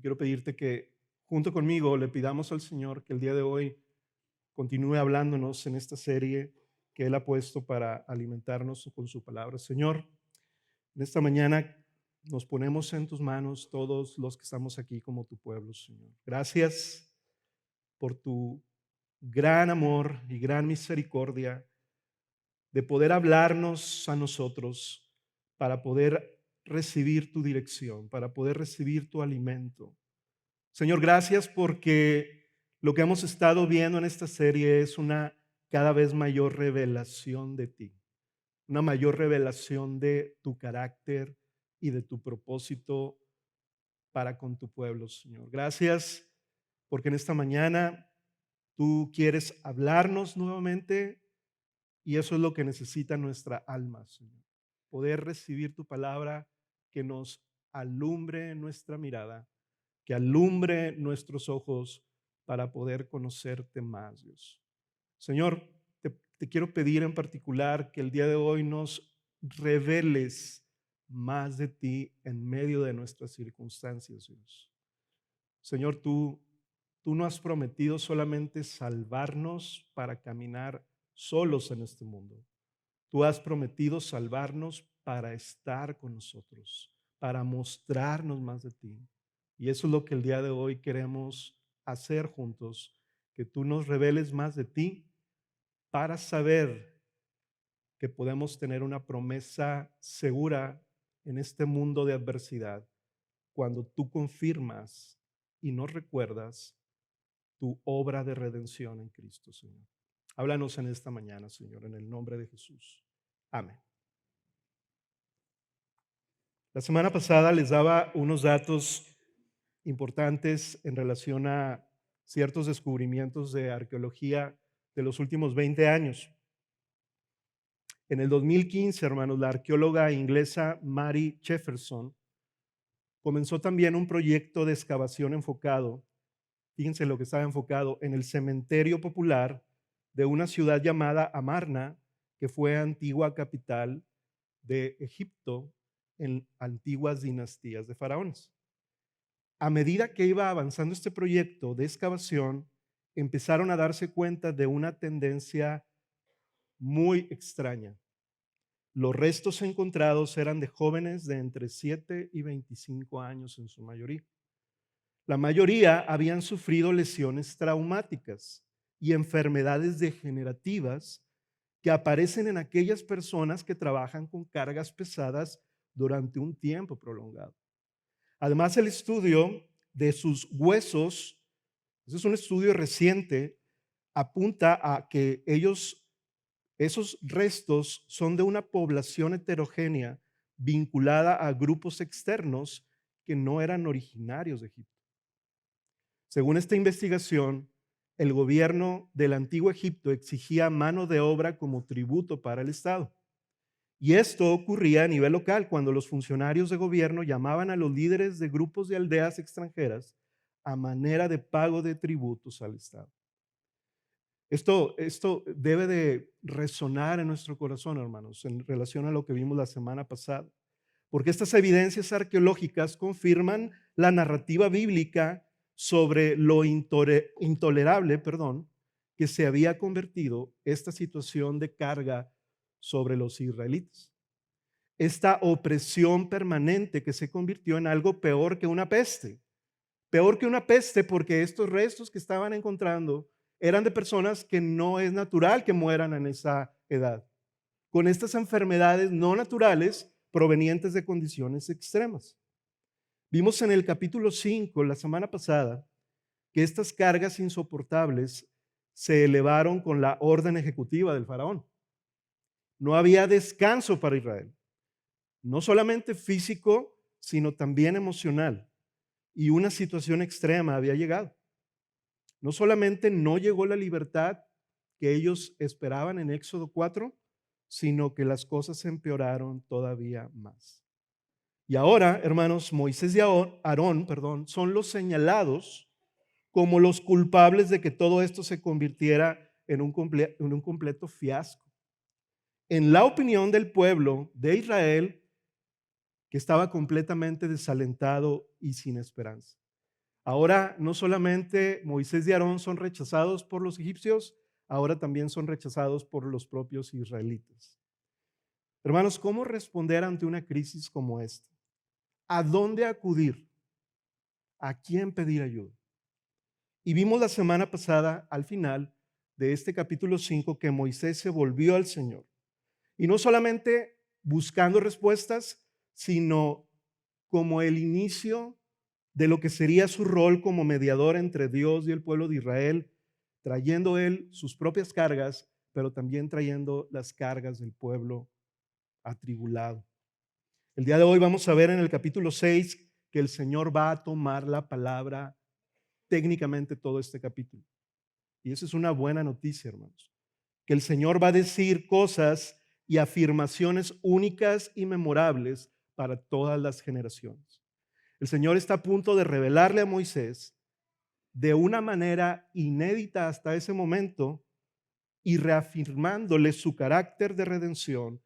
quiero pedirte que junto conmigo le pidamos al Señor que el día de hoy continúe hablándonos en esta serie que Él ha puesto para alimentarnos con su palabra. Señor, en esta mañana nos ponemos en tus manos todos los que estamos aquí como tu pueblo, Señor. Gracias por tu gran amor y gran misericordia de poder hablarnos a nosotros para poder recibir tu dirección, para poder recibir tu alimento. Señor, gracias porque lo que hemos estado viendo en esta serie es una cada vez mayor revelación de ti, una mayor revelación de tu carácter y de tu propósito para con tu pueblo, Señor. Gracias porque en esta mañana tú quieres hablarnos nuevamente y eso es lo que necesita nuestra alma, Señor. Poder recibir tu palabra que nos alumbre nuestra mirada, que alumbre nuestros ojos para poder conocerte más, Dios. Señor, te quiero pedir en particular que el día de hoy nos reveles más de ti en medio de nuestras circunstancias, Dios. Señor, tú no has prometido solamente salvarnos para caminar solos en este mundo. Tú has prometido salvarnos para estar con nosotros, para mostrarnos más de ti. Y eso es lo que el día de hoy queremos hacer juntos, que tú nos reveles más de ti para saber que podemos tener una promesa segura en este mundo de adversidad cuando tú confirmas y nos recuerdas tu obra de redención en Cristo, Señor. Háblanos en esta mañana, Señor, en el nombre de Jesús. Amén. La semana pasada les daba unos datos importantes en relación a ciertos descubrimientos de arqueología de los últimos 20 años. En el 2015, hermanos, la arqueóloga inglesa Mary Jefferson comenzó también un proyecto de excavación enfocado, fíjense lo que estaba enfocado, en el cementerio popular de una ciudad llamada Amarna, que fue antigua capital de Egipto en antiguas dinastías de faraones. A medida que iba avanzando este proyecto de excavación, empezaron a darse cuenta de una tendencia muy extraña. Los restos encontrados eran de jóvenes de entre 7 y 25 años en su mayoría. La mayoría habían sufrido lesiones traumáticas y enfermedades degenerativas que aparecen en aquellas personas que trabajan con cargas pesadas durante un tiempo prolongado. Además, el estudio de sus huesos, ese es un estudio reciente, apunta a que esos restos son de una población heterogénea vinculada a grupos externos que no eran originarios de Egipto. Según esta investigación, el gobierno del antiguo Egipto exigía mano de obra como tributo para el Estado. Y esto ocurría a nivel local cuando los funcionarios de gobierno llamaban a los líderes de grupos de aldeas extranjeras a manera de pago de tributos al Estado. Esto debe de resonar en nuestro corazón, hermanos, en relación a lo que vimos la semana pasada, porque estas evidencias arqueológicas confirman la narrativa bíblica sobre lo intolerable, que se había convertido esta situación de carga sobre los israelitas. Esta opresión permanente que se convirtió en algo peor que una peste. Peor que una peste porque estos restos que estaban encontrando eran de personas que no es natural que mueran en esa edad, con estas enfermedades no naturales provenientes de condiciones extremas. Vimos en el capítulo 5 la semana pasada que estas cargas insoportables se elevaron con la orden ejecutiva del faraón. No había descanso para Israel, no solamente físico, sino también emocional. Y una situación extrema había llegado. No solamente no llegó la libertad que ellos esperaban en Éxodo 4, sino que las cosas se empeoraron todavía más. Y ahora, hermanos, Moisés y Aarón, son los señalados como los culpables de que todo esto se convirtiera en un completo fiasco. En la opinión del pueblo de Israel, que estaba completamente desalentado y sin esperanza. Ahora no solamente Moisés y Aarón son rechazados por los egipcios, ahora también son rechazados por los propios israelitas. Hermanos, ¿cómo responder ante una crisis como esta? ¿A dónde acudir? ¿A quién pedir ayuda? Y vimos la semana pasada, al final de este capítulo 5, que Moisés se volvió al Señor. Y no solamente buscando respuestas, sino como el inicio de lo que sería su rol como mediador entre Dios y el pueblo de Israel, trayendo él sus propias cargas, pero también trayendo las cargas del pueblo atribulado. El día de hoy vamos a ver en el capítulo 6 que el Señor va a tomar la palabra técnicamente todo este capítulo. Y esa es una buena noticia, hermanos, que el Señor va a decir cosas y afirmaciones únicas y memorables para todas las generaciones. El Señor está a punto de revelarle a Moisés de una manera inédita hasta ese momento y reafirmándole su carácter de redención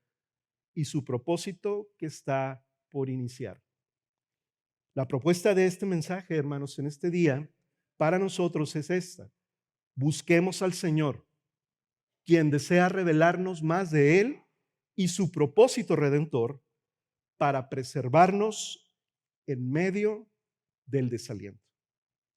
y su propósito que está por iniciar. La propuesta de este mensaje, hermanos, en este día, para nosotros es esta. Busquemos al Señor, quien desea revelarnos más de Él y su propósito redentor para preservarnos en medio del desaliento.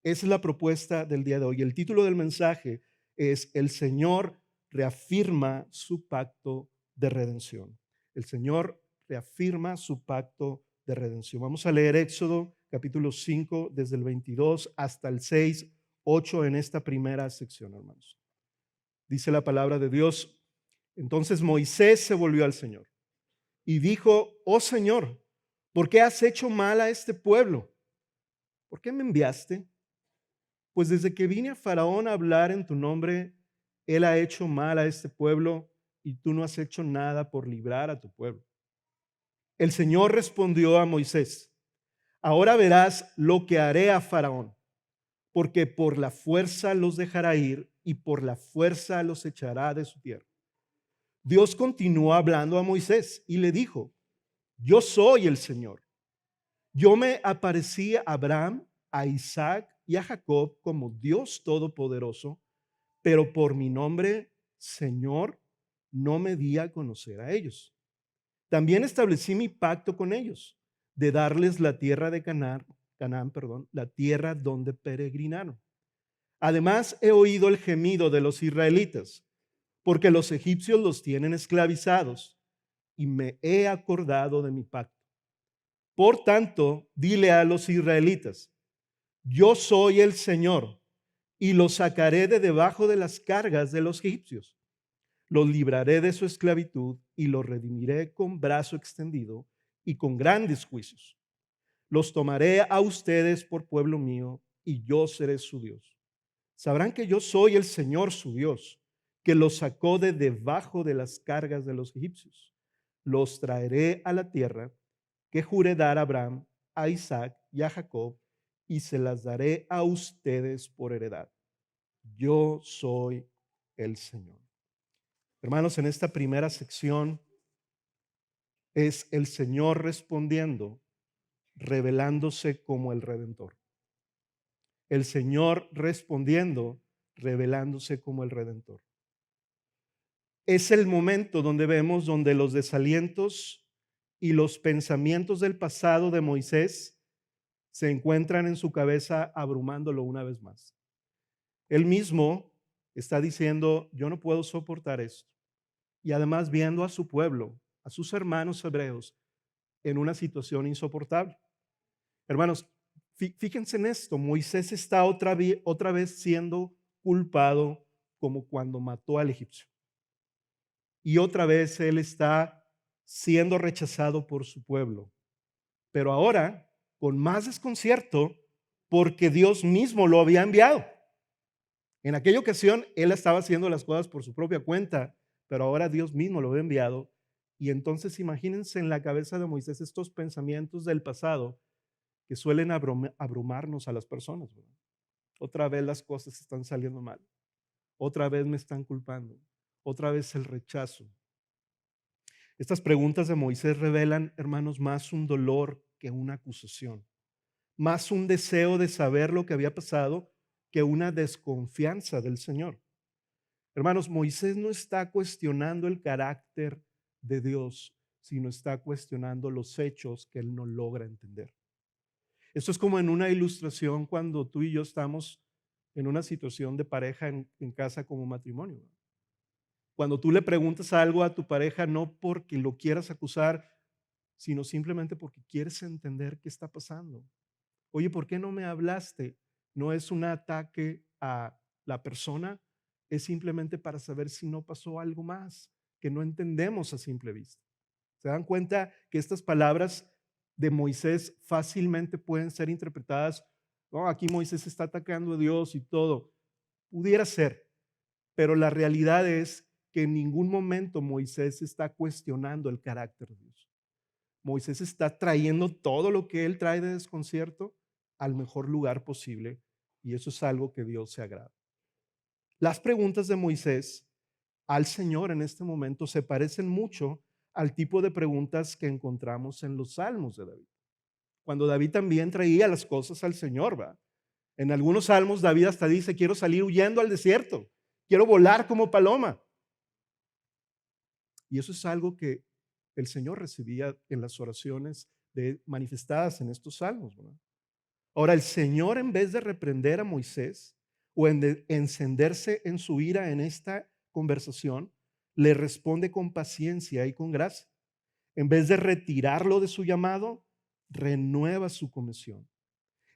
Esa es la propuesta del día de hoy. El título del mensaje es El Señor reafirma su pacto de redención. El Señor reafirma su pacto de redención. Vamos a leer Éxodo capítulo 5 desde el 22 hasta el 6, 8 en esta primera sección, hermanos. Dice la palabra de Dios. Entonces Moisés se volvió al Señor y dijo: oh Señor, ¿por qué has hecho mal a este pueblo? ¿Por qué me enviaste? Pues desde que vine a Faraón a hablar en tu nombre, él ha hecho mal a este pueblo y tú no has hecho nada por librar a tu pueblo. El Señor respondió a Moisés: ahora verás lo que haré a Faraón, porque por la fuerza los dejará ir y por la fuerza los echará de su tierra. Dios continuó hablando a Moisés y le dijo: yo soy el Señor. Yo me aparecí a Abraham, a Isaac y a Jacob como Dios Todopoderoso, pero por mi nombre, Señor, no me di a conocer a ellos. También establecí mi pacto con ellos, de darles la tierra de Canaán, la tierra donde peregrinaron. Además, he oído el gemido de los israelitas, porque los egipcios los tienen esclavizados, y me he acordado de mi pacto. Por tanto, dile a los israelitas: yo soy el Señor, y los sacaré de debajo de las cargas de los egipcios. Los libraré de su esclavitud y los redimiré con brazo extendido y con grandes juicios. Los tomaré a ustedes por pueblo mío y yo seré su Dios. Sabrán que yo soy el Señor su Dios, que los sacó de debajo de las cargas de los egipcios. Los traeré a la tierra que juré dar a Abraham, a Isaac y a Jacob, y se las daré a ustedes por heredad. Yo soy el Señor. Hermanos, en esta primera sección es el Señor respondiendo, revelándose como el Redentor. El Señor respondiendo, revelándose como el Redentor. Es el momento donde vemos donde los desalientos y los pensamientos del pasado de Moisés se encuentran en su cabeza abrumándolo una vez más. Él mismo está diciendo: yo no puedo soportar esto. Y además viendo a su pueblo, a sus hermanos hebreos, en una situación insoportable. Hermanos, fíjense en esto: Moisés está otra vez siendo culpado como cuando mató al egipcio. Y otra vez él está siendo rechazado por su pueblo. Pero ahora con más desconcierto, porque Dios mismo lo había enviado. En aquella ocasión él estaba haciendo las cosas por su propia cuenta, pero ahora Dios mismo lo había enviado. Y entonces imagínense en la cabeza de Moisés estos pensamientos del pasado que suelen abrumarnos a las personas, ¿verdad? Otra vez las cosas están saliendo mal. Otra vez me están culpando. Otra vez el rechazo. Estas preguntas de Moisés revelan, hermanos, más un dolor que una acusación. más un deseo de saber lo que había pasado que una desconfianza del Señor. Hermanos, Moisés no está cuestionando el carácter de Dios, sino está cuestionando los hechos que él no logra entender. Esto es como en una ilustración cuando tú y yo estamos en una situación de pareja en casa como matrimonio. Cuando tú le preguntas algo a tu pareja no porque lo quieras acusar, sino simplemente porque quieres entender qué está pasando. Oye, ¿por qué no me hablaste? No es un ataque a la persona, es simplemente para saber si no pasó algo más que no entendemos a simple vista. ¿Se dan cuenta que estas palabras de Moisés fácilmente pueden ser interpretadas? No, aquí Moisés está atacando a Dios y todo. Pudiera ser, pero la realidad es que en ningún momento Moisés está cuestionando el carácter de Dios. Moisés está trayendo todo lo que él trae de desconcierto al mejor lugar posible y eso es algo que Dios se agrada. Las preguntas de Moisés al Señor en este momento se parecen mucho al tipo de preguntas que encontramos en los salmos de David. Cuando David también traía las cosas al Señor, ¿va? En algunos salmos David hasta dice, quiero salir huyendo al desierto, quiero volar como paloma. Y eso es algo que el Señor recibía en las oraciones manifestadas en estos salmos, ¿verdad? Ahora, el Señor, en vez de reprender a Moisés o encenderse en su ira en esta conversación, le responde con paciencia y con gracia. En vez de retirarlo de su llamado, renueva su comisión.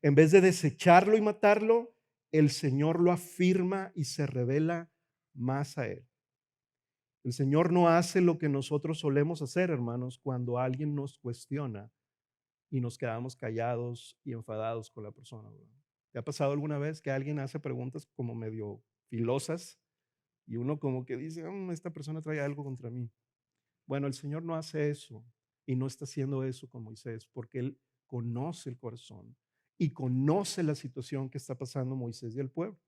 En vez de desecharlo y matarlo, el Señor lo afirma y se revela más a él. El Señor no hace lo que nosotros solemos hacer, hermanos, cuando alguien nos cuestiona y nos quedamos callados y enfadados con la persona, ¿verdad? ¿Te ha pasado alguna vez que alguien hace preguntas como medio filosas y uno como que dice, esta persona trae algo contra mí"? Bueno, el Señor no hace eso y no está haciendo eso con Moisés porque Él conoce el corazón y conoce la situación que está pasando Moisés y el pueblo.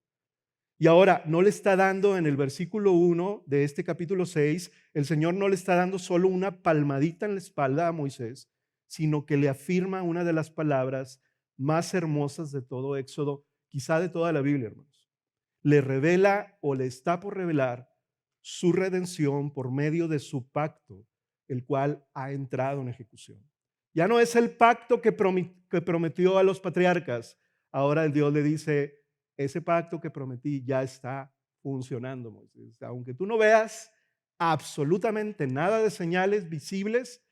Y ahora no le está dando en el versículo 1 de este capítulo 6, el Señor no le está dando solo una palmadita en la espalda a Moisés, sino que le afirma una de las palabras más hermosas de todo Éxodo, quizá de toda la Biblia, hermanos. Le revela o le está por revelar su redención por medio de su pacto, el cual ha entrado en ejecución. Ya no es el pacto que prometió a los patriarcas. Ahora el Dios le dice, ese pacto que prometí ya está funcionando, Moisés. Aunque tú no veas absolutamente nada de señales visibles,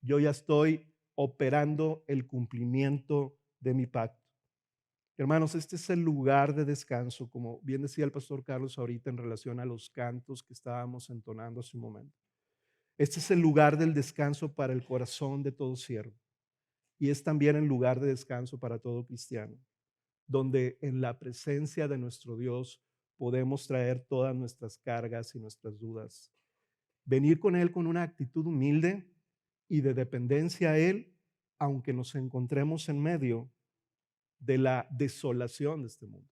yo ya estoy operando el cumplimiento de mi pacto. Hermanos, este es el lugar de descanso, como bien decía el pastor Carlos ahorita en relación a los cantos que estábamos entonando hace un momento. Este es el lugar del descanso para el corazón de todo siervo y es también el lugar de descanso para todo cristiano, donde en la presencia de nuestro Dios podemos traer todas nuestras cargas y nuestras dudas. Venir con Él con una actitud humilde y de dependencia a Él, aunque nos encontremos en medio de la desolación de este mundo.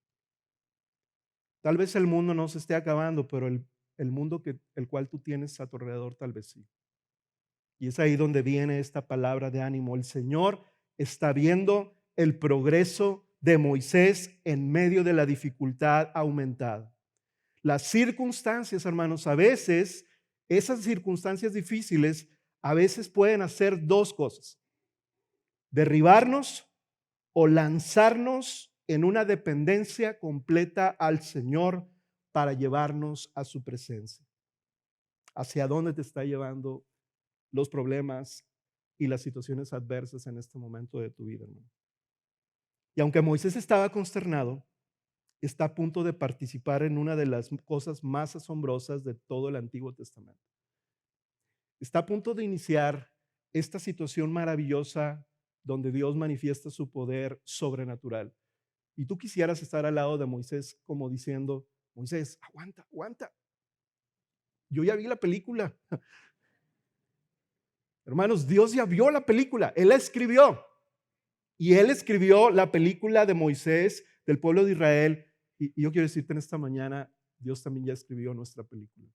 Tal vez el mundo no se esté acabando, pero el mundo el cual tú tienes a tu alrededor tal vez sí. Y es ahí donde viene esta palabra de ánimo. El Señor está viendo el progreso de Moisés en medio de la dificultad aumentada. Las circunstancias, hermanos, a veces, esas circunstancias difíciles, a veces pueden hacer dos cosas: derribarnos o lanzarnos en una dependencia completa al Señor para llevarnos a su presencia. ¿Hacia dónde te está llevando los problemas y las situaciones adversas en este momento de tu vida, hermano? Y aunque Moisés estaba consternado, está a punto de participar en una de las cosas más asombrosas de todo el Antiguo Testamento. Está a punto de iniciar esta situación maravillosa donde Dios manifiesta su poder sobrenatural. Y tú quisieras estar al lado de Moisés como diciendo, Moisés, aguanta, aguanta. Yo ya vi la película. Hermanos, Dios ya vio la película. Él la escribió. Y Él escribió la película de Moisés, del pueblo de Israel. Y yo quiero decirte en esta mañana, Dios también ya escribió nuestra película.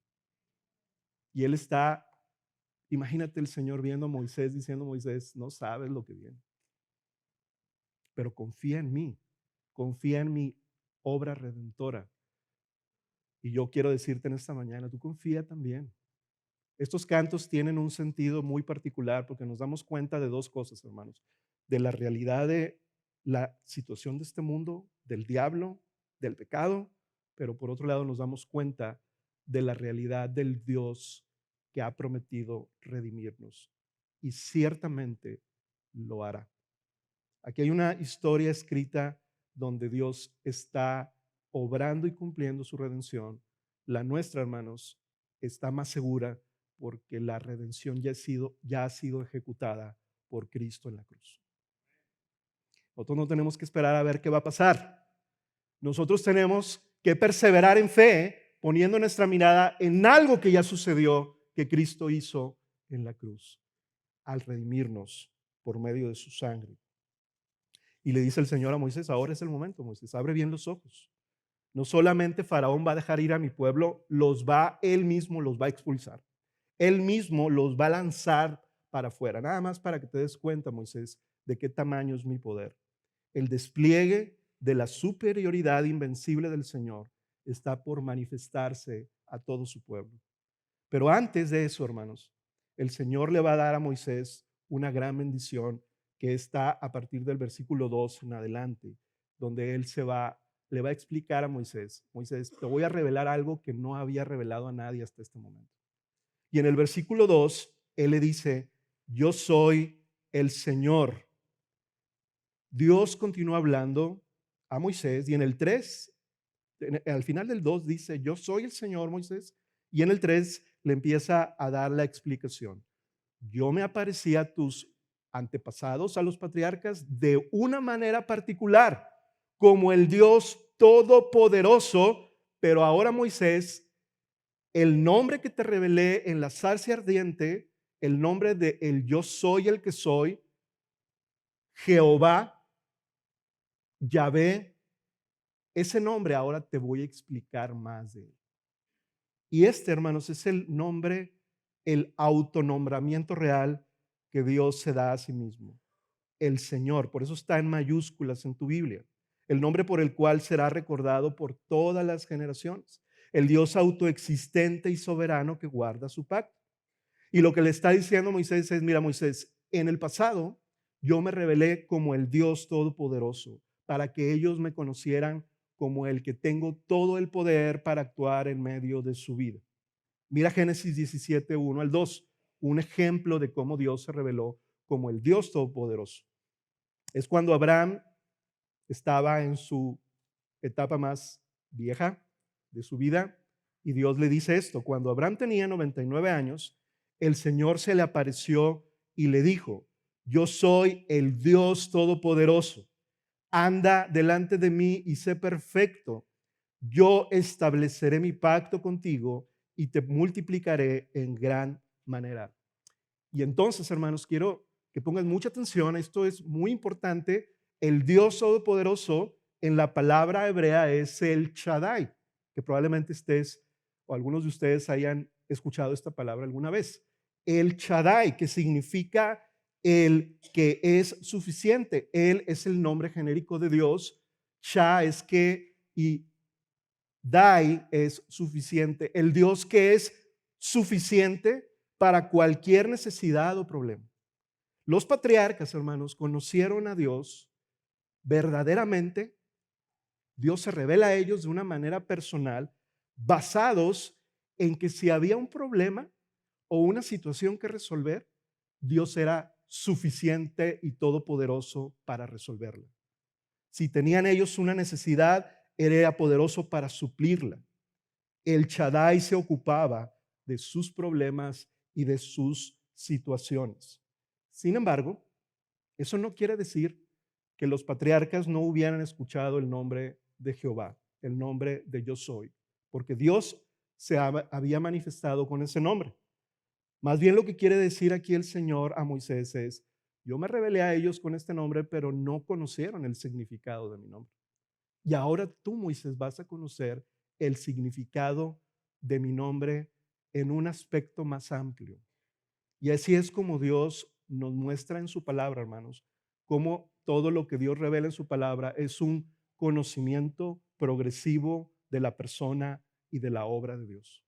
Y Él está, imagínate el Señor viendo a Moisés, diciendo, Moisés, no sabes lo que viene. pero confía en mi obra redentora. Y yo quiero decirte en esta mañana, tú confía también. Estos cantos tienen un sentido muy particular porque nos damos cuenta de dos cosas, hermanos, de la realidad de la situación de este mundo, del diablo, del pecado, pero por otro lado nos damos cuenta de la realidad del Dios que ha prometido redimirnos y ciertamente lo hará. Aquí hay una historia escrita donde Dios está obrando y cumpliendo su redención. La nuestra, hermanos, está más segura porque la redención ya ha sido ejecutada por Cristo en la cruz. Nosotros no tenemos que esperar a ver qué va a pasar. Nosotros tenemos que perseverar en fe, poniendo nuestra mirada en algo que ya sucedió, que Cristo hizo en la cruz, al redimirnos por medio de su sangre. Y le dice el Señor a Moisés, ahora es el momento, Moisés, abre bien los ojos. No solamente Faraón va a dejar ir a mi pueblo, él mismo los va a expulsar. Él mismo los va a lanzar para afuera. Nada más para que te des cuenta, Moisés, de qué tamaño es mi poder. El despliegue de la superioridad invencible del Señor está por manifestarse a todo su pueblo. Pero antes de eso, hermanos, el Señor le va a dar a Moisés una gran bendición que está a partir del versículo 2 en adelante, donde él le va a explicar a Moisés, Moisés, te voy a revelar algo que no había revelado a nadie hasta este momento. Y en el versículo 2, él le dice, yo soy el Señor. Dios continúa hablando a Moisés y en el 3, al final del 2 dice, yo soy el Señor, Moisés, y en el 3 le empieza a dar la explicación. Yo me aparecí a tus antepasados, a los patriarcas, de una manera particular, como el Dios todopoderoso, pero ahora Moisés, el nombre que te revelé en la zarza ardiente, el nombre de el yo soy el que soy, Jehová, Yahvé, ese nombre ahora te voy a explicar más de él. Y este, hermanos, es el nombre, el autonombramiento real que Dios se da a sí mismo. El Señor, por eso está en mayúsculas en tu Biblia. El nombre por el cual será recordado por todas las generaciones. El Dios autoexistente y soberano que guarda su pacto. Y lo que le está diciendo Moisés es, mira Moisés, en el pasado yo me revelé como el Dios todopoderoso para que ellos me conocieran como el que tengo todo el poder para actuar en medio de su vida. Mira Génesis 17, 1 al 2, un ejemplo de cómo Dios se reveló como el Dios todopoderoso. Es cuando Abraham estaba en su etapa más vieja de su vida y Dios le dice esto, cuando Abraham tenía 99 años, el Señor se le apareció y le dijo, yo soy el Dios todopoderoso, anda delante de mí y sé perfecto, yo estableceré mi pacto contigo y te multiplicaré en gran manera. Y entonces, hermanos, quiero que pongan mucha atención, esto es muy importante, el Dios todopoderoso en la palabra hebrea es el Shaddai, que probablemente estés o algunos de ustedes hayan escuchado esta palabra alguna vez. El Shaddai, que significa el que es suficiente. Él es el nombre genérico de Dios. Shah es que y Dai es suficiente. El Dios que es suficiente para cualquier necesidad o problema. Los patriarcas, hermanos, conocieron a Dios verdaderamente. Dios se revela a ellos de una manera personal, basados en que si había un problema o una situación que resolver, Dios era suficiente y todopoderoso para resolverla. Si tenían ellos una necesidad, Él era poderoso para suplirla. El Shaddai se ocupaba de sus problemas y de sus situaciones. Sin embargo, eso no quiere decir que los patriarcas no hubieran escuchado el nombre de Jehová, el nombre de yo soy, porque Dios había manifestado con ese nombre. Más bien lo que quiere decir aquí el Señor a Moisés es, yo me revelé a ellos con este nombre, pero no conocieron el significado de mi nombre. Y ahora tú, Moisés, vas a conocer el significado de mi nombre en un aspecto más amplio. Y así es como Dios nos muestra en su palabra, hermanos, cómo todo lo que Dios revela en su palabra es un conocimiento progresivo de la persona y de la obra de Dios.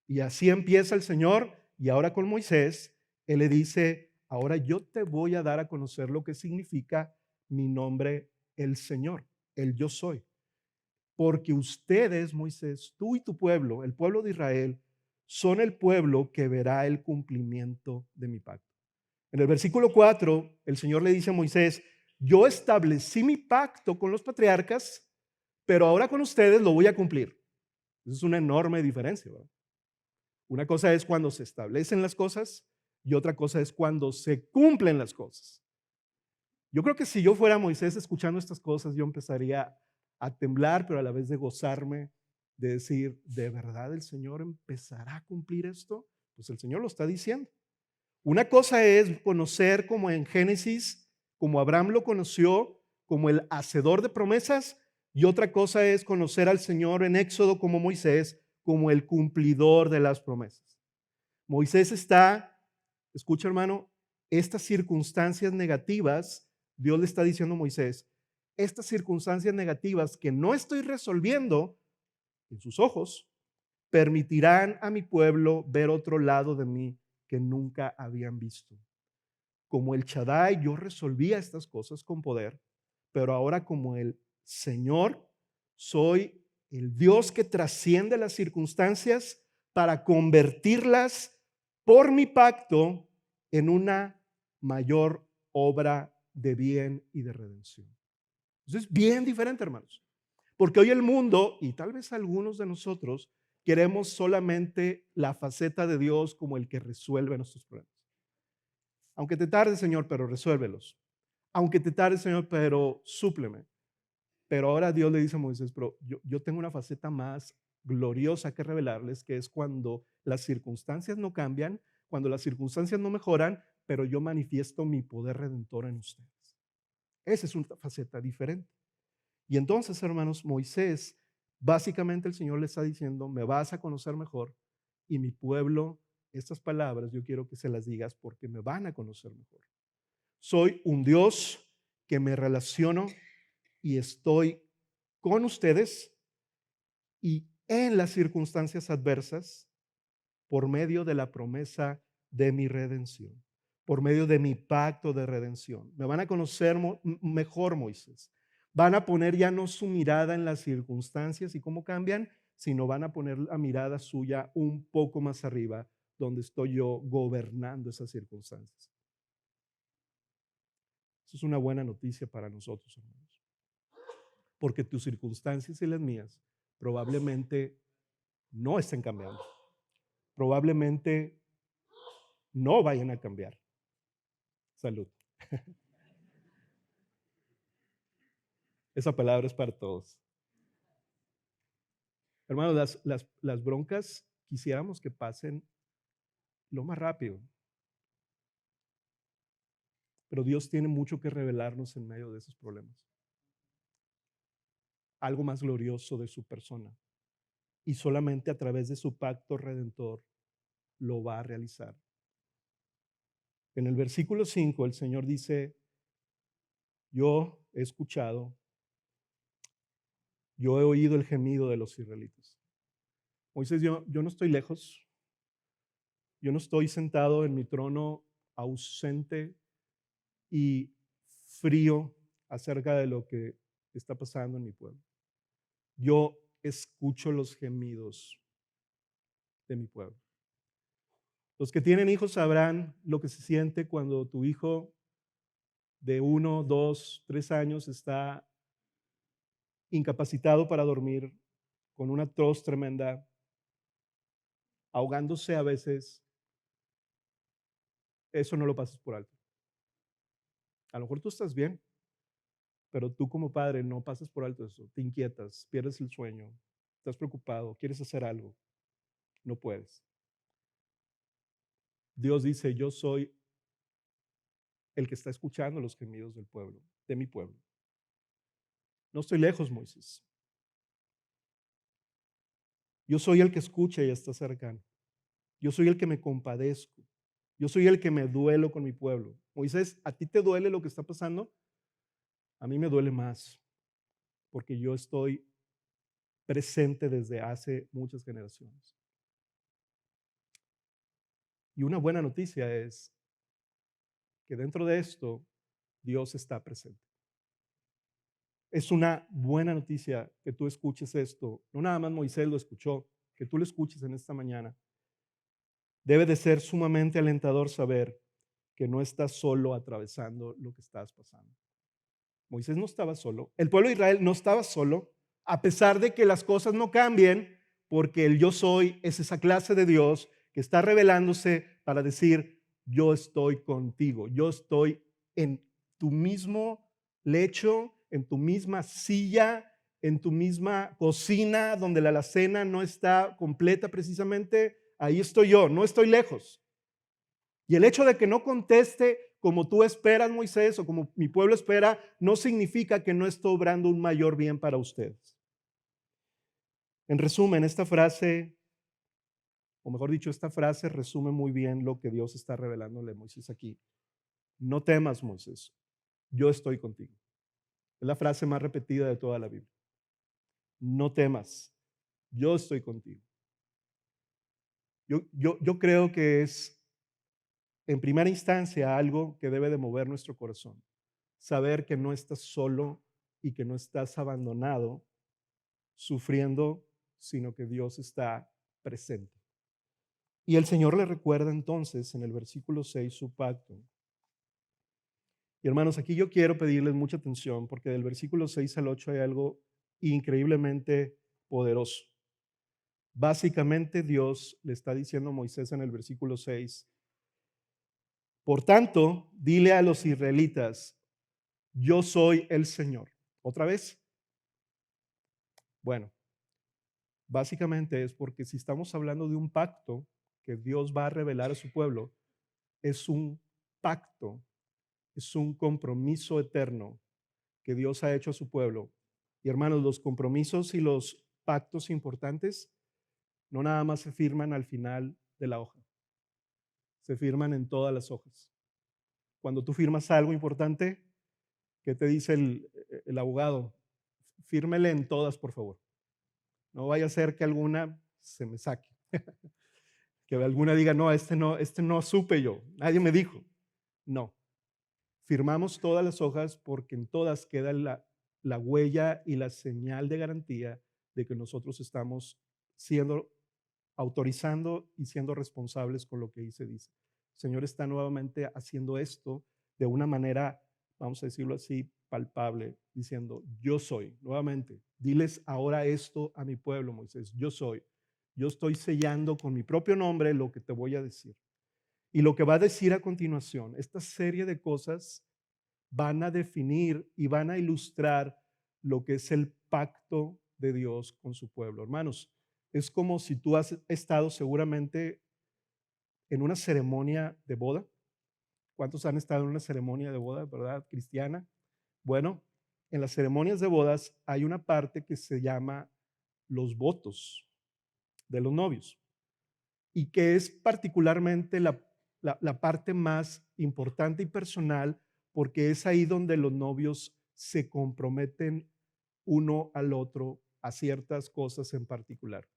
Y así empieza el Señor, y ahora con Moisés, Él le dice, ahora yo te voy a dar a conocer lo que significa mi nombre, el Señor, el yo soy. Porque ustedes, Moisés, tú y tu pueblo, el pueblo de Israel, son el pueblo que verá el cumplimiento de mi pacto. En el versículo 4, el Señor le dice a Moisés, yo establecí mi pacto con los patriarcas, pero ahora con ustedes lo voy a cumplir. Esa es una enorme diferencia, ¿verdad? Una cosa es cuando se establecen las cosas y otra cosa es cuando se cumplen las cosas. Yo creo que si yo fuera Moisés escuchando estas cosas, yo empezaría a temblar, pero a la vez de gozarme, de decir, ¿de verdad el Señor empezará a cumplir esto? Pues el Señor lo está diciendo. Una cosa es conocer como en Génesis, como Abraham lo conoció, como el hacedor de promesas, y otra cosa es conocer al Señor en Éxodo como Moisés, como el cumplidor de las promesas. Moisés está, escucha hermano, estas circunstancias negativas, Dios le está diciendo a Moisés, estas circunstancias negativas que no estoy resolviendo en sus ojos, permitirán a mi pueblo ver otro lado de mí que nunca habían visto. Como el Shaddai, yo resolvía estas cosas con poder, pero ahora como el Señor, soy el Dios que trasciende las circunstancias para convertirlas por mi pacto en una mayor obra de bien y de redención. Eso es bien diferente, hermanos. Porque hoy el mundo, y tal vez algunos de nosotros, queremos solamente la faceta de Dios como el que resuelve nuestros problemas. Aunque te tarde, Señor, pero resuélvelos. Aunque te tarde, Señor, pero súpleme. Pero ahora Dios le dice a Moisés, pero yo tengo una faceta más gloriosa que revelarles, que es cuando las circunstancias no cambian, cuando las circunstancias no mejoran, pero yo manifiesto mi poder redentor en ustedes. Esa es una faceta diferente. Y entonces, hermanos, Moisés, básicamente el Señor le está diciendo, me vas a conocer mejor y mi pueblo, estas palabras yo quiero que se las digas porque me van a conocer mejor. Soy un Dios que me relaciono y estoy con ustedes y en las circunstancias adversas por medio de la promesa de mi redención, por medio de mi pacto de redención. Me van a conocer mejor, Moisés. Van a poner ya no su mirada en las circunstancias y cómo cambian, sino van a poner la mirada suya un poco más arriba, donde estoy yo gobernando esas circunstancias. Eso es una buena noticia para nosotros, hermanos, porque tus circunstancias y las mías probablemente no estén cambiando. Probablemente no vayan a cambiar. Salud. Esa palabra es para todos. Hermanos, las broncas quisiéramos que pasen lo más rápido, pero Dios tiene mucho que revelarnos en medio de esos problemas. Algo más glorioso de su persona. Y solamente a través de su pacto redentor lo va a realizar. En el versículo 5 el Señor dice, yo he escuchado, yo he oído el gemido de los israelitas. Moisés, yo no estoy lejos, yo no estoy sentado en mi trono ausente y frío acerca de lo que está pasando en mi pueblo. Yo escucho los gemidos de mi pueblo. Los que tienen hijos sabrán lo que se siente cuando tu hijo de 1, 2, 3 años está incapacitado para dormir, con una tos tremenda, ahogándose a veces. Eso no lo pases por alto. A lo mejor tú estás bien, pero tú como padre no pasas por alto eso. Te inquietas, pierdes el sueño, estás preocupado, quieres hacer algo, no puedes. Dios dice, yo soy el que está escuchando los gemidos del pueblo, de mi pueblo. No estoy lejos, Moisés. Yo soy el que escucha y está cercano. Yo soy el que me compadezco. Yo soy el que me duelo con mi pueblo. Moisés, ¿a ti te duele lo que está pasando? A mí me duele más porque yo estoy presente desde hace muchas generaciones. Y una buena noticia es que dentro de esto Dios está presente. Es una buena noticia que tú escuches esto. No nada más Moisés lo escuchó, que tú lo escuches en esta mañana. Debe de ser sumamente alentador saber que no estás solo atravesando lo que estás pasando. Moisés no estaba solo, el pueblo de Israel no estaba solo, a pesar de que las cosas no cambien, porque el yo soy es esa clase de Dios que está revelándose para decir, yo estoy contigo, yo estoy en tu mismo lecho, en tu misma silla, en tu misma cocina, donde la alacena no está completa precisamente, ahí estoy yo, no estoy lejos. Y el hecho de que no conteste como tú esperas, Moisés, o como mi pueblo espera, no significa que no esté obrando un mayor bien para ustedes. En resumen, esta frase, o mejor dicho, esta frase resume muy bien lo que Dios está revelándole a Moisés aquí. No temas, Moisés, yo estoy contigo. Es la frase más repetida de toda la Biblia. No temas, yo estoy contigo. Yo creo que es, en primera instancia, algo que debe de mover nuestro corazón. Saber que no estás solo y que no estás abandonado, sufriendo, sino que Dios está presente. Y el Señor le recuerda entonces en el versículo 6 su pacto. Y hermanos, aquí yo quiero pedirles mucha atención porque del versículo 6 al 8 hay algo increíblemente poderoso. Básicamente Dios le está diciendo a Moisés en el versículo 6, por tanto, dile a los israelitas, yo soy el Señor. ¿Otra vez? Bueno, básicamente es porque si estamos hablando de un pacto que Dios va a revelar a su pueblo, es un pacto, es un compromiso eterno que Dios ha hecho a su pueblo. Y hermanos, los compromisos y los pactos importantes no nada más se firman al final de la hoja, se firman en todas las hojas. Cuando tú firmas algo importante, ¿qué te dice el abogado? Fírmele en todas, por favor. No vaya a ser que alguna se me saque. Que alguna diga, no, este no supe yo, nadie me dijo. No, firmamos todas las hojas porque en todas queda la huella y la señal de garantía de que nosotros estamos siendo, autorizando y siendo responsables con lo que ahí se dice. El Señor está nuevamente haciendo esto de una manera, vamos a decirlo así, palpable, diciendo, yo soy, nuevamente, diles ahora esto a mi pueblo, Moisés, yo soy. Yo estoy sellando con mi propio nombre lo que te voy a decir. Y lo que va a decir a continuación, esta serie de cosas van a definir y van a ilustrar lo que es el pacto de Dios con su pueblo. Hermanos, es como si tú has estado seguramente en una ceremonia de boda. ¿Cuántos han estado en una ceremonia de boda, verdad, cristiana? Bueno, en las ceremonias de bodas hay una parte que se llama los votos de los novios y que es particularmente la parte más importante y personal porque es ahí donde los novios se comprometen uno al otro a ciertas cosas en particular.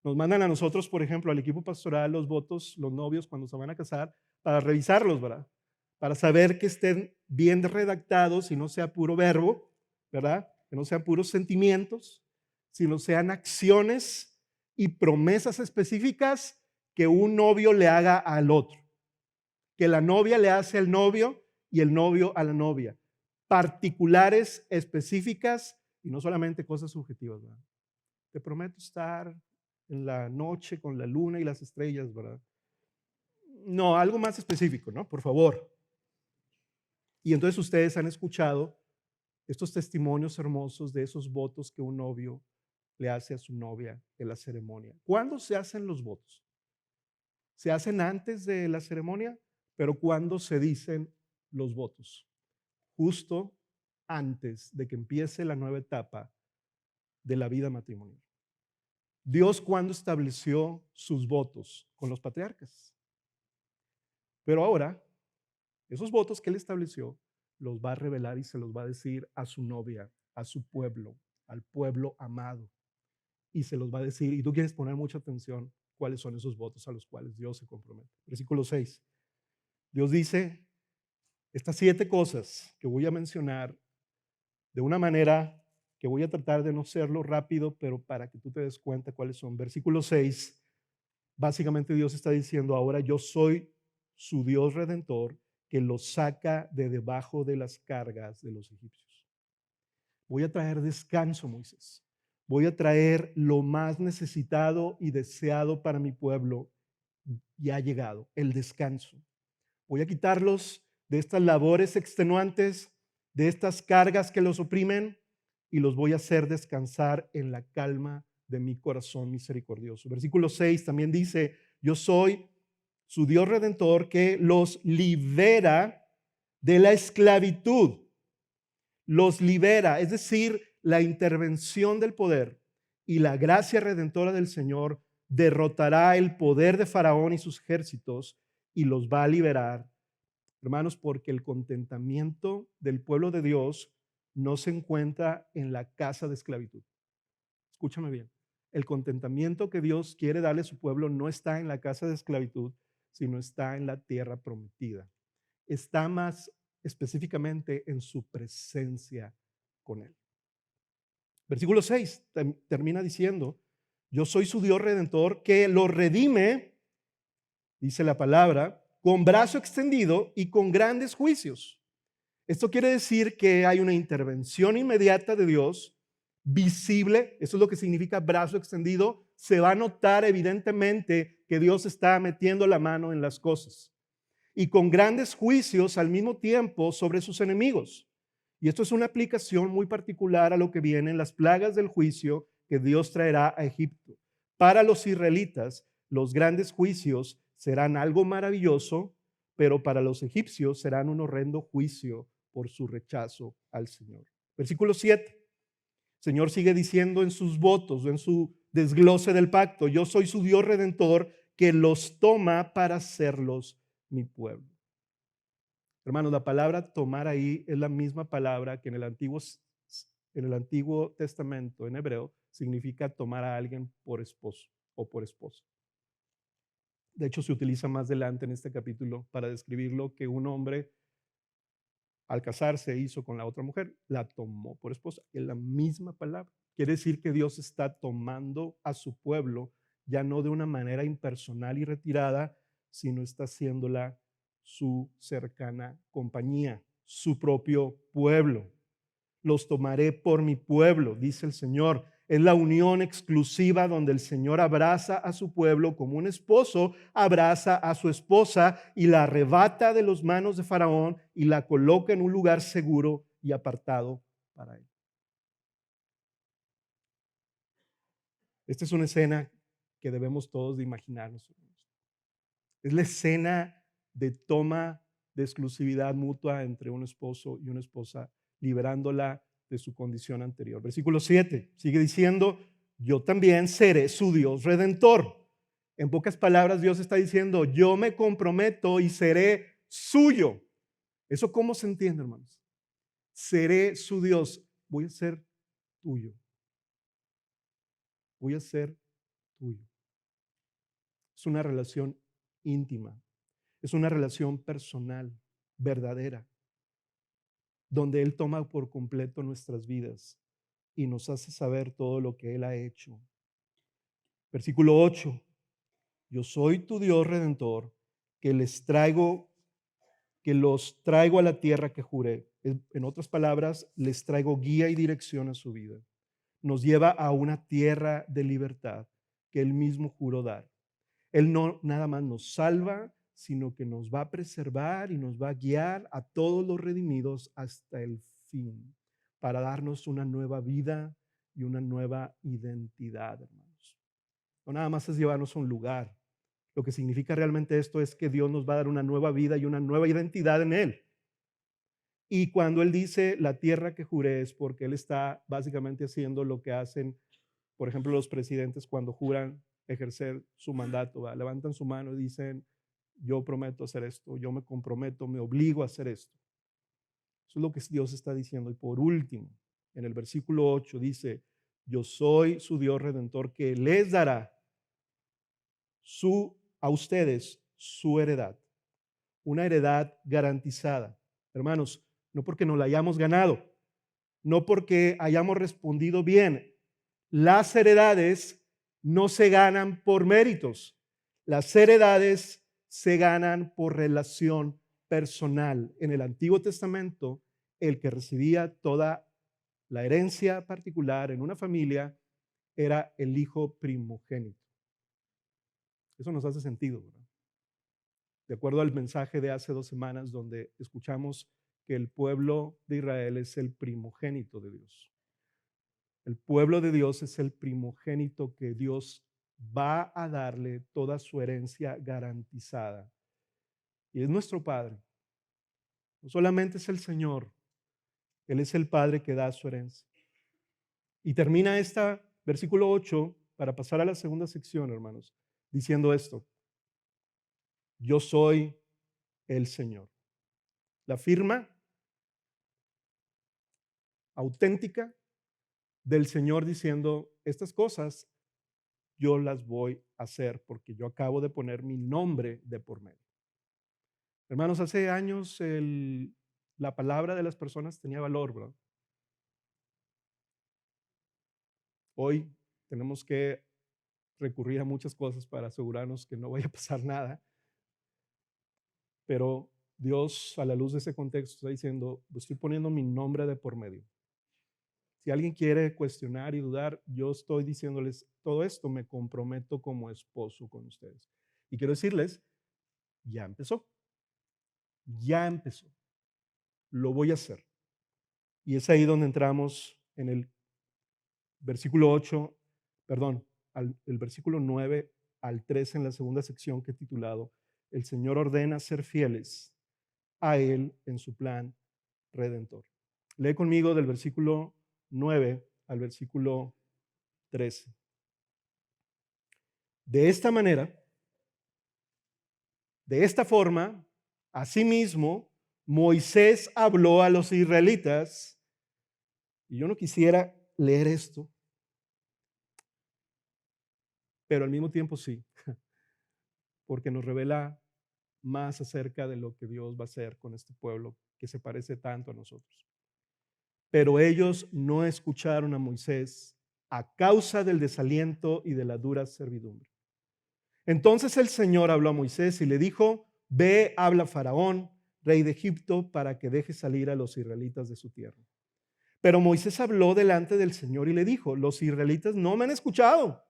Nos mandan a nosotros, por ejemplo, al equipo pastoral, los votos, los novios cuando se van a casar, para revisarlos, ¿verdad? Para saber que estén bien redactados y no sea puro verbo, ¿verdad? Que no sean puros sentimientos, sino sean acciones y promesas específicas que un novio le haga al otro, que la novia le hace al novio y el novio a la novia. Particulares, específicas y no solamente cosas subjetivas, ¿verdad? Te prometo estar en la noche con la luna y las estrellas, ¿verdad? No, algo más específico, ¿no? Por favor. Y entonces ustedes han escuchado estos testimonios hermosos de esos votos que un novio le hace a su novia en la ceremonia. ¿Cuándo se hacen los votos? Se hacen antes de la ceremonia, pero ¿cuándo se dicen los votos? Justo antes de que empiece la nueva etapa de la vida matrimonial. Dios cuando estableció sus votos con los patriarcas. Pero ahora, esos votos que él estableció los va a revelar y se los va a decir a su novia, a su pueblo, al pueblo amado. Y se los va a decir, y tú quieres poner mucha atención, cuáles son esos votos a los cuales Dios se compromete. Versículo 6. Dios dice, estas 7 cosas que voy a mencionar de una manera que voy a tratar de no serlo rápido, pero para que tú te des cuenta cuáles son. Versículo 6, básicamente Dios está diciendo, ahora yo soy su Dios redentor que los saca de debajo de las cargas de los egipcios. Voy a traer descanso, Moisés. Voy a traer lo más necesitado y deseado para mi pueblo. Y ha llegado el descanso. Voy a quitarlos de estas labores extenuantes, de estas cargas que los oprimen, y los voy a hacer descansar en la calma de mi corazón misericordioso. Versículo 6 también dice, yo soy su Dios redentor que los libera de la esclavitud. Los libera, es decir, la intervención del poder y la gracia redentora del Señor derrotará el poder de Faraón y sus ejércitos y los va a liberar. Hermanos, porque el contentamiento del pueblo de Dios no se encuentra en la casa de esclavitud. Escúchame bien. El contentamiento que Dios quiere darle a su pueblo no está en la casa de esclavitud, sino está en la tierra prometida. Está más específicamente en su presencia con Él. Versículo 6 termina diciendo, yo soy su Dios redentor que lo redime, dice la palabra, con brazo extendido y con grandes juicios. Esto quiere decir que hay una intervención inmediata de Dios, visible, eso es lo que significa brazo extendido, se va a notar evidentemente que Dios está metiendo la mano en las cosas. Y con grandes juicios al mismo tiempo sobre sus enemigos. Y esto es una aplicación muy particular a lo que viene en las plagas del juicio que Dios traerá a Egipto. Para los israelitas, los grandes juicios serán algo maravilloso, pero para los egipcios serán un horrendo juicio por su rechazo al Señor. Versículo 7. El Señor sigue diciendo en sus votos, en su desglose del pacto, yo soy su Dios redentor que los toma para hacerlos mi pueblo. Hermanos, la palabra tomar ahí es la misma palabra que en el Antiguo Testamento, en hebreo, significa tomar a alguien por esposo o por esposa. De hecho, se utiliza más adelante en este capítulo para describir lo que un hombre al casarse hizo con la otra mujer, la tomó por esposa. Es la misma palabra. Quiere decir que Dios está tomando a su pueblo ya no de una manera impersonal y retirada, sino está haciéndola su cercana compañía, su propio pueblo. Los tomaré por mi pueblo, dice el Señor. Es la unión exclusiva donde el Señor abraza a su pueblo como un esposo abraza a su esposa y la arrebata de las manos de Faraón y la coloca en un lugar seguro y apartado para él. Esta es una escena que debemos todos de imaginarnos. Es la escena de toma de exclusividad mutua entre un esposo y una esposa, liberándola de su condición anterior. Versículo 7 sigue diciendo, yo también seré su Dios redentor. En pocas palabras, Dios está diciendo, yo me comprometo y seré suyo. ¿Eso cómo se entiende, hermanos? Seré su Dios, voy a ser tuyo. Voy a ser tuyo. Es una relación íntima. Es una relación personal, verdadera, donde Él toma por completo nuestras vidas y nos hace saber todo lo que Él ha hecho. Versículo 8. Yo soy tu Dios redentor, que los traigo a la tierra que juré. En otras palabras, les traigo guía y dirección a su vida. Nos lleva a una tierra de libertad que Él mismo juró dar. Él no nada más nos salva, sino que nos va a preservar y nos va a guiar a todos los redimidos hasta el fin, para darnos una nueva vida y una nueva identidad, hermanos. No nada más es llevarnos a un lugar. Lo que significa realmente esto es que Dios nos va a dar una nueva vida y una nueva identidad en Él. Y cuando Él dice la tierra que juré es porque Él está básicamente haciendo lo que hacen, por ejemplo, los presidentes cuando juran ejercer su mandato, ¿va? Levantan su mano y dicen, yo prometo hacer esto, yo me comprometo, me obligo a hacer esto. Eso es lo que Dios está diciendo. Y por último, en el versículo 8 dice, yo soy su Dios redentor que les dará a ustedes su heredad, una heredad garantizada. Hermanos, no porque nos la hayamos ganado, no porque hayamos respondido bien. Las heredades no se ganan por méritos. Las heredades se ganan por relación personal. En el Antiguo Testamento, el que recibía toda la herencia particular en una familia era el hijo primogénito. Eso nos hace sentido, ¿verdad? De acuerdo al mensaje de hace 2 semanas, donde escuchamos que el pueblo de Israel es el primogénito de Dios. El pueblo de Dios es el primogénito que Dios va a darle toda su herencia garantizada. Y es nuestro Padre. No solamente es el Señor, Él es el Padre que da su herencia. Y termina este versículo 8 para pasar a la segunda sección, hermanos, diciendo esto: yo soy el Señor. La firma auténtica del Señor diciendo, estas cosas yo las voy a hacer porque yo acabo de poner mi nombre de por medio. Hermanos, hace años la palabra de las personas tenía valor, bro. Hoy tenemos que recurrir a muchas cosas para asegurarnos que no vaya a pasar nada, pero Dios, a la luz de ese contexto, está diciendo, estoy poniendo mi nombre de por medio. Si alguien quiere cuestionar y dudar, yo estoy diciéndoles todo esto, me comprometo como esposo con ustedes. Y quiero decirles, ya empezó, ya empezó, lo voy a hacer. Y es ahí donde entramos en el versículo 8, perdón, el versículo 9 al 13 en la segunda sección que he titulado, el Señor ordena ser fieles a Él en su plan redentor. Lee conmigo del versículo 9 al versículo 13. De esta manera, de esta forma, asimismo, Moisés habló a los israelitas, y yo no quisiera leer esto, pero al mismo tiempo sí, porque nos revela más acerca de lo que Dios va a hacer con este pueblo que se parece tanto a nosotros. Pero ellos no escucharon a Moisés a causa del desaliento y de la dura servidumbre. Entonces el Señor habló a Moisés y le dijo, ve, habla a Faraón, rey de Egipto, para que deje salir a los israelitas de su tierra. Pero Moisés habló delante del Señor y le dijo, los israelitas no me han escuchado.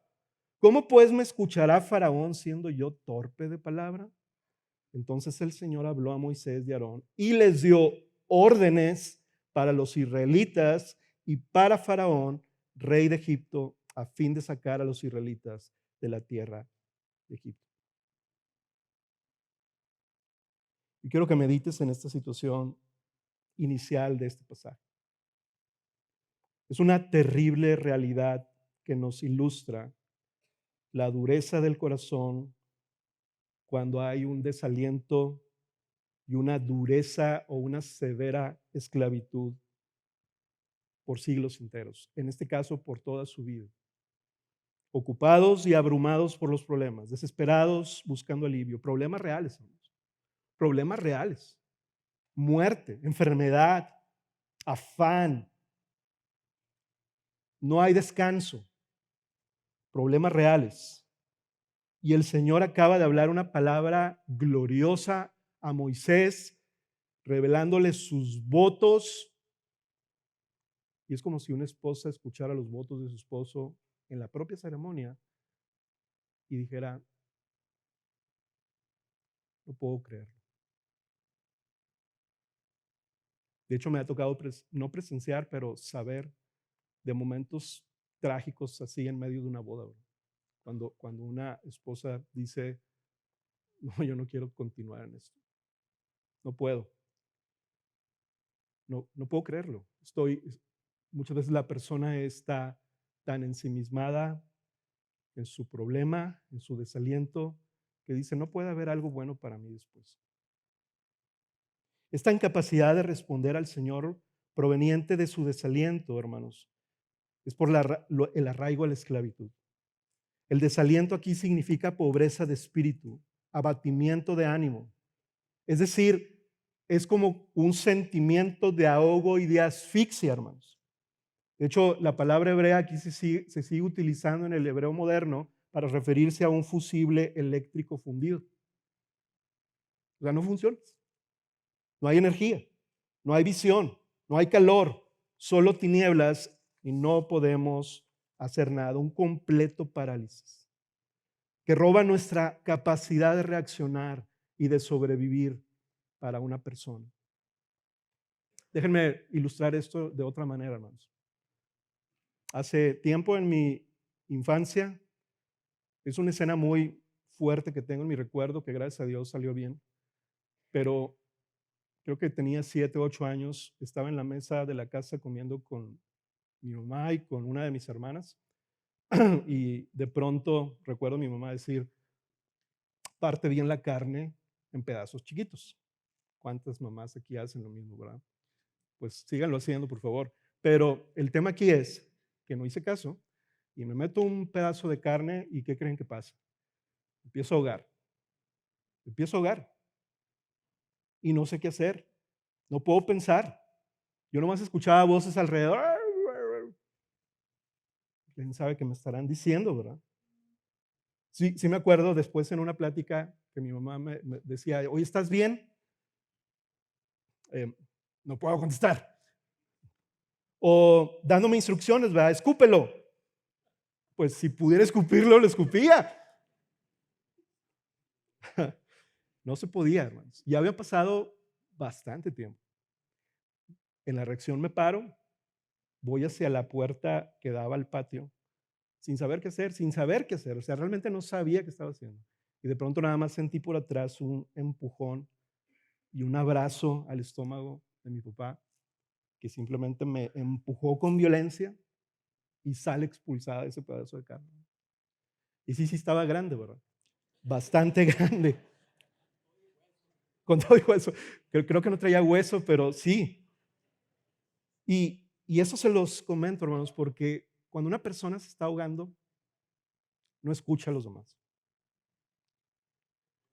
¿Cómo pues me escuchará Faraón siendo yo torpe de palabra? Entonces el Señor habló a Moisés y a Aarón y les dio órdenes para los israelitas y para Faraón, rey de Egipto, a fin de sacar a los israelitas de la tierra de Egipto. Y quiero que medites en esta situación inicial de este pasaje. Es una terrible realidad que nos ilustra la dureza del corazón cuando hay un desaliento y una dureza o una severa esclavitud por siglos enteros, en este caso por toda su vida. Ocupados y abrumados por los problemas, desesperados buscando alivio, problemas reales, amigos, problemas reales, muerte, enfermedad, afán, no hay descanso, problemas reales. Y el Señor acaba de hablar una palabra gloriosa a Moisés, revelándole sus votos. Y es como si una esposa escuchara los votos de su esposo en la propia ceremonia y dijera, no puedo creerlo. De hecho, me ha tocado no presenciar, pero saber de momentos trágicos así en medio de una boda. Cuando una esposa dice, no, yo no quiero continuar en esto. No puedo. No puedo creerlo. Muchas veces la persona está tan ensimismada en su problema, en su desaliento, que dice, no puede haber algo bueno para mí después. Esta incapacidad de responder al Señor proveniente de su desaliento, hermanos, es por el arraigo a la esclavitud. El desaliento aquí significa pobreza de espíritu, abatimiento de ánimo. Es decir, es como un sentimiento de ahogo y de asfixia, hermanos. De hecho, la palabra hebrea aquí se sigue utilizando en el hebreo moderno para referirse a un fusible eléctrico fundido. O sea, no funciona. No hay energía, no hay visión, no hay calor, solo tinieblas y no podemos hacer nada. Un completo parálisis que roba nuestra capacidad de reaccionar y de sobrevivir para una persona. Déjenme ilustrar esto de otra manera, hermanos. Hace tiempo en mi infancia, es una escena muy fuerte que tengo en mi recuerdo, que gracias a Dios salió bien, pero creo que tenía 7, 8 años, estaba en la mesa de la casa comiendo con mi mamá y con una de mis hermanas, y de pronto recuerdo a mi mamá decir, parte bien la carne en pedazos chiquitos. ¿Cuántas mamás aquí hacen lo mismo, verdad? Pues síganlo haciendo, por favor. Pero el tema aquí es que no hice caso y me meto un pedazo de carne y ¿qué creen que pasa? Empiezo a ahogar, empiezo a ahogar y no sé qué hacer, no puedo pensar. Yo nomás escuchaba voces alrededor. ¿Quién sabe qué me estarán diciendo, verdad? Sí, sí me acuerdo después en una plática que mi mamá me decía, oye, ¿estás bien? Eh, no puedo contestar. O dándome instrucciones, ¿verdad? Escúpelo. Pues si pudiera escupirlo, lo escupía. No se podía, hermanos. Ya había pasado bastante tiempo. En la reacción me paro, voy hacia la puerta que daba al patio, sin saber qué hacer, sin saber qué hacer. O sea, realmente no sabía qué estaba haciendo. Y de pronto nada más sentí por atrás un empujón y un abrazo al estómago de mi papá, que simplemente me empujó con violencia y sale expulsada ese pedazo de carne. Y sí, sí estaba grande, ¿verdad? Bastante grande. Con todo y hueso. Creo que no traía hueso, pero sí. Y eso se los comento, hermanos, porque cuando una persona se está ahogando, no escucha a los demás.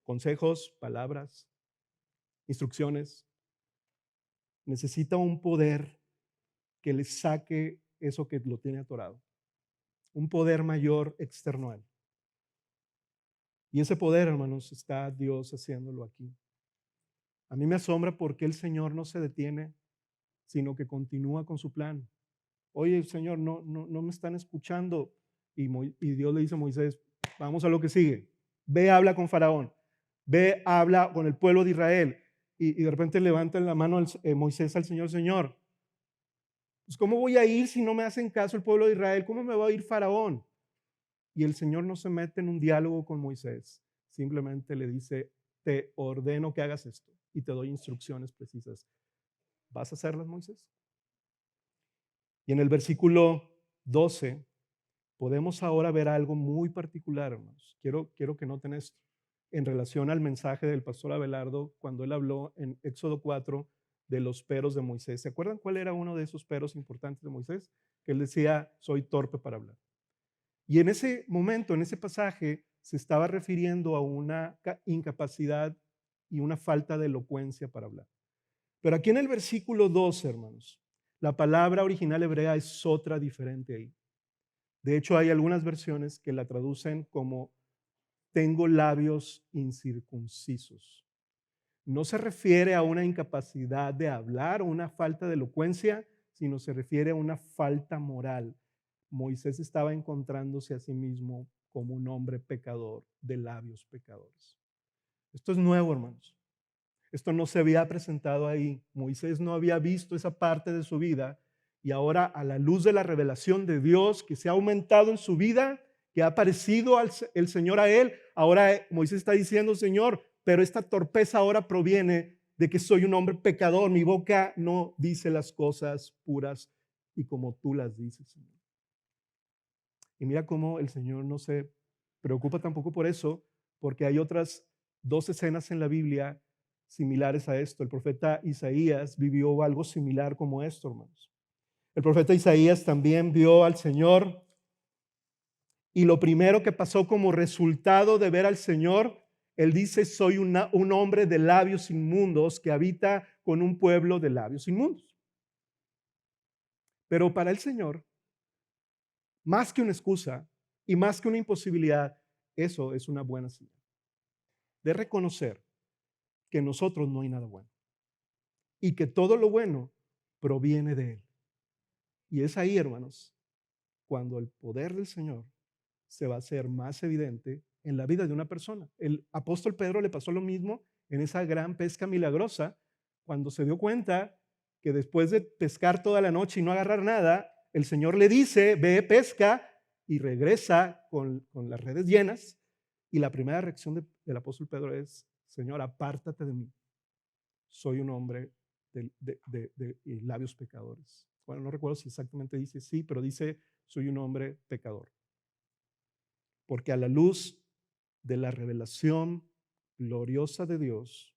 Consejos, palabras, instrucciones. Necesita un poder que le saque eso que lo tiene atorado. Un poder mayor externo a él. Y ese poder, hermanos, está Dios haciéndolo aquí. A mí me asombra porque el Señor no se detiene, sino que continúa con su plan. Oye, Señor, no me están escuchando. Y Dios le dice a Moisés, vamos a lo que sigue. Ve, habla con Faraón. Ve, habla con el pueblo de Israel. Y de repente levanta la mano Moisés al Señor, Señor, pues ¿cómo voy a ir si no me hacen caso el pueblo de Israel? ¿Cómo me va a ir Faraón? Y el Señor no se mete en un diálogo con Moisés. Simplemente le dice, te ordeno que hagas esto y te doy instrucciones precisas. ¿Vas a hacerlas, Moisés? Y en el versículo 12 podemos ahora ver algo muy particular, hermanos. Quiero que noten esto en relación al mensaje del pastor Abelardo cuando él habló en Éxodo 4 de los peros de Moisés. ¿Se acuerdan cuál era uno de esos peros importantes de Moisés? Que él decía, soy torpe para hablar. Y en ese momento, en ese pasaje, se estaba refiriendo a una incapacidad y una falta de elocuencia para hablar. Pero aquí en el versículo 12, hermanos, la palabra original hebrea es otra diferente ahí. De hecho, hay algunas versiones que la traducen como tengo labios incircuncisos. No se refiere a una incapacidad de hablar o una falta de elocuencia, sino se refiere a una falta moral. Moisés estaba encontrándose a sí mismo como un hombre pecador, de labios pecadores. Esto es nuevo, hermanos. Esto no se había presentado ahí. Moisés no había visto esa parte de su vida y ahora a la luz de la revelación de Dios que se ha aumentado en su vida, que ha aparecido el Señor a él, ahora Moisés está diciendo, Señor, pero esta torpeza ahora proviene de que soy un hombre pecador. Mi boca no dice las cosas puras y como tú las dices, Señor. Y mira cómo el Señor no se preocupa tampoco por eso, porque hay otras dos escenas en la Biblia similares a esto. El profeta Isaías vivió algo similar como esto, hermanos. El profeta Isaías también vio al Señor y lo primero que pasó como resultado de ver al Señor, él dice, soy un hombre de labios inmundos que habita con un pueblo de labios inmundos. Pero para el Señor, más que una excusa y más que una imposibilidad, eso es una buena señal de reconocer que en nosotros no hay nada bueno y que todo lo bueno proviene de Él. Y es ahí, hermanos, cuando el poder del Señor se va a hacer más evidente en la vida de una persona. El apóstol Pedro le pasó lo mismo en esa gran pesca milagrosa, cuando se dio cuenta que después de pescar toda la noche y no agarrar nada, el Señor le dice, ve, pesca, y regresa con las redes llenas. Y la primera reacción del apóstol Pedro es, Señor, apártate de mí. Soy un hombre de labios pecadores. Bueno, no recuerdo si exactamente dice sí, pero dice, soy un hombre pecador. Porque a la luz de la revelación gloriosa de Dios,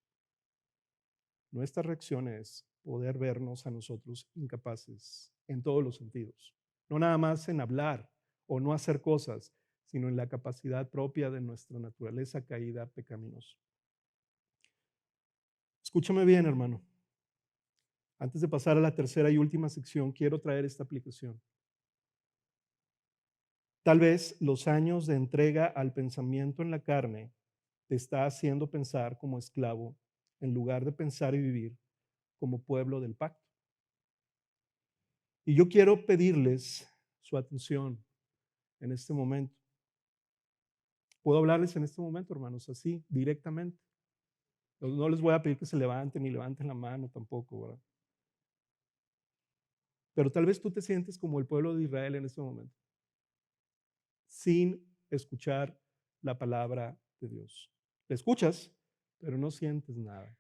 nuestra reacción es poder vernos a nosotros incapaces en todos los sentidos. No nada más en hablar o no hacer cosas, sino en la capacidad propia de nuestra naturaleza caída pecaminosa. Escúchame bien, hermano. Antes de pasar a la tercera y última sección, quiero traer esta aplicación. Tal vez los años de entrega al pensamiento en la carne te está haciendo pensar como esclavo en lugar de pensar y vivir como pueblo del pacto. Y yo quiero pedirles su atención en este momento. Puedo hablarles en este momento, hermanos, así, directamente. No les voy a pedir que se levanten ni levanten la mano tampoco, ¿verdad? Pero tal vez tú te sientes como el pueblo de Israel en este momento, sin escuchar la palabra de Dios. La escuchas, pero no sientes nada.